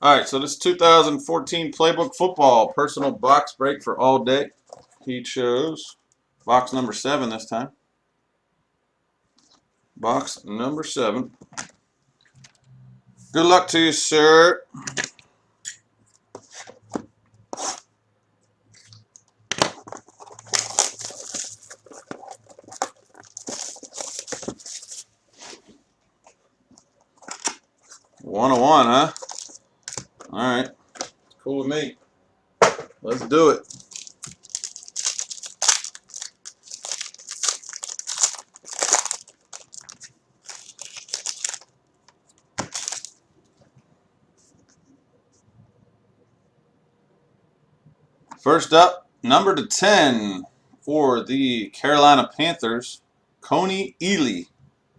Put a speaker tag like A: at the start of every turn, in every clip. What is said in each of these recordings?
A: All right, so this 2014 Playbook football personal box break for all day. He chose box number 7 this time. Box number 7. Good luck to you, sir. One on one, huh? All right, cool with me. Let's do it. First up, number to 10 for the Carolina Panthers, Coney Ely.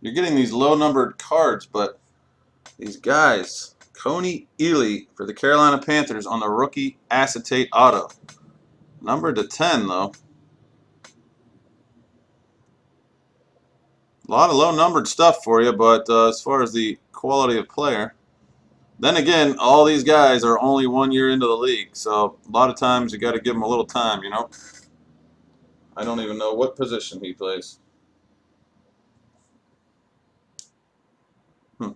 A: You're getting these low-numbered cards, but these guys, Coney Ely for the Carolina Panthers on the rookie acetate auto. Number to 10, though. A lot of low-numbered stuff for you, but as far as the quality of player, then again, all these guys are only 1 year into the league, so a lot of times you got to give them a little time, you know. I don't even know what position he plays. Hmm.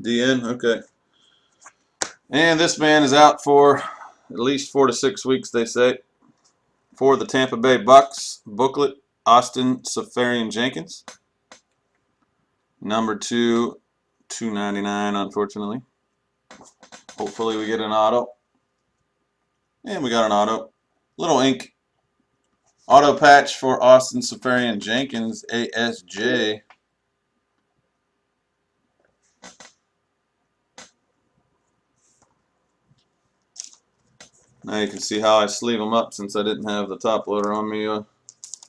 A: DN, okay. And this man is out for at least 4 to 6 weeks, they say. For the Tampa Bay Bucks, booklet, Austin Seferian-Jenkins. Number 2, $2.99, unfortunately. Hopefully we get an auto. And we got an auto. Little ink. Auto patch for Austin Seferian-Jenkins, ASJ. Now you can see how I sleeve them up since I didn't have the top loader on me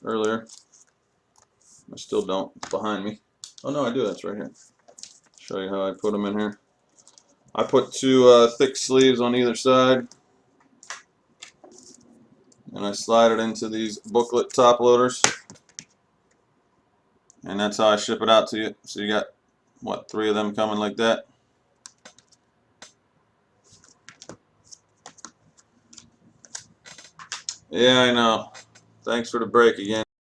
A: earlier. I still don't. It's behind me. Oh no, I do. That's right here. Show you how I put them in here. I put 2 thick sleeves on either side, and I slide it into these booklet top loaders, and that's how I ship it out to you. So you got, what, 3 of them coming like that. Yeah, I know. Thanks for the break again.